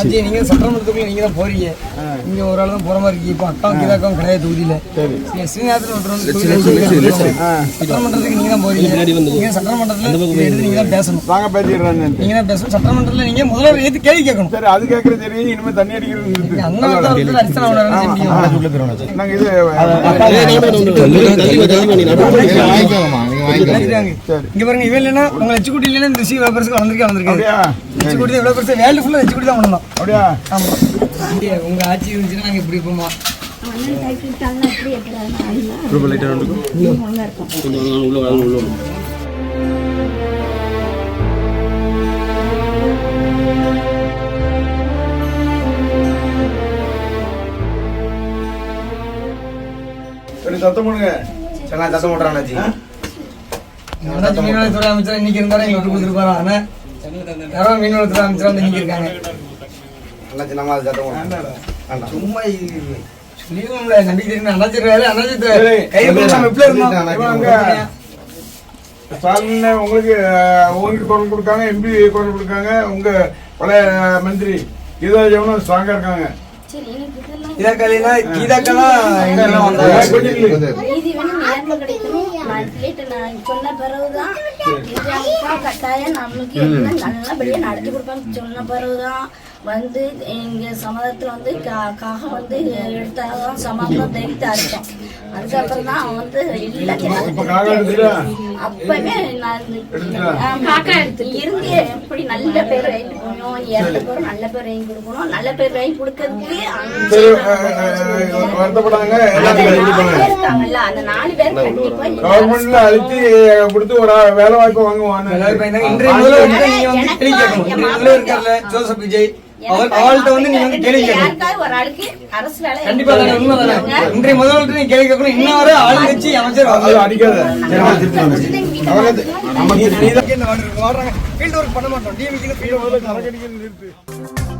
நீங்க சட்டமன்றத்துக்குள்ள நீங்க தான் போறீங்க. நீங்க ஒரு ஆள் தான் போற மாதிரி இருக்கு. இப்போ அக்காவும் கீதாக்காவும் கிடையாது தொகுதியில. ஸ்ரீநாதன் ஒருத்தர் வந்து சட்டமன்றத்துக்கு நீங்க தான் போறீங்க. நீங்க சட்டமன்றத்துல எடுத்து நீங்க தான் பேசணும். நாங்க பேசிடுறோம். நீங்க தான் பேசணும். சட்டமன்றத்துல நீங்க முதல்வர் ஏத்து கேள்வி கேட்கணும். சரி, அது கேட்கறது சரி. இனிமே தண்ணி அடிக்கிறது அண்ணா அடிச்சா நாங்க இது இங்க பாருங்க. இவன் இல்லைன்னா உங்க எச்சுக்குட்டி இல்லைன்னா இந்த விஷயம் எவ்வளவு பெருசுக்கு வந்திருக்காரு. எச்சுக்குட்டி எவ்வளவு பெருசு வேல்டு ஃபுல்லா எச்சுக்குட்டி தான் பண்ணணும். அப்படியா? ஆமா. உங்க ஆட்சி இருந்துச்சுன்னா நாங்க இப்படி இருப்போமா? சத்தம் பண்ணுங்க. சத்தம் போடுறாங்க. மீன்வளத்துறை அமைச்சர் இன்னைக்கு இருந்தாலும் எங்க விட்டு கொடுத்துருப்பாரு. ஆனா யாரோ மீன்வளத்துறை அமைச்சர் வந்து இன்னைக்கு இருக்காங்க. சும்மா நம்பிக்கை தெரியும். அண்ணாச்சிருக்காரு. உங்களுக்கு குரல் கொடுக்காங்க, எம்பி குரல் கொடுக்காங்க. உங்க பழைய மந்திரி கீதா ஜெவனும் ஸ்ட்ராங்கா இருக்காங்க. சொன்ன பிறகுதான் கட்டாயம் நம்மளுக்கு நல்லபடியா நடத்தி கொடுப்பாங்க. சொன்ன பிறகுதான் வந்து எங்க சமாதத்துல வந்து காக வந்து எடுத்தாதான் சமாதம் தெரிவித்து அடித்தோம். அதுக்கப்புறம் தான் அவன் வந்து அப்பவே காக்கா எடுத்து இருந்து எப்படி நல்ல பேர் வாங்கி போகணும், இறந்த பேரும் நல்ல பேர் வாங்கி கொடுக்கணும். நல்ல பேர் வாங்கி கொடுக்கறதுக்கு இருக்காங்கல்ல, அந்த 4 பேர் கண்டிப்பா கவர்மெண்ட்ல அழுத்தி கொடுத்து ஒரு வேலை வாய்ப்பு வாங்குவாங்க. ஜோசப் விஜய் அவள்கிட்ட வந்து நீங்க வந்து கேள்வி கேட்கணும். ஒரு ஆளுக்கு அரசு வேலை கண்டிப்பா உண்மைதானே. இன்றைய முதல்வர்கிட்ட நீங்க கேள்வி கேட்கணும். இன்னும் வரை ஆளுங்கட்சி அமைச்சர் அடிக்காத ஃபீல்டு ஒர்க் பண்ண மாட்டோம். DMK field work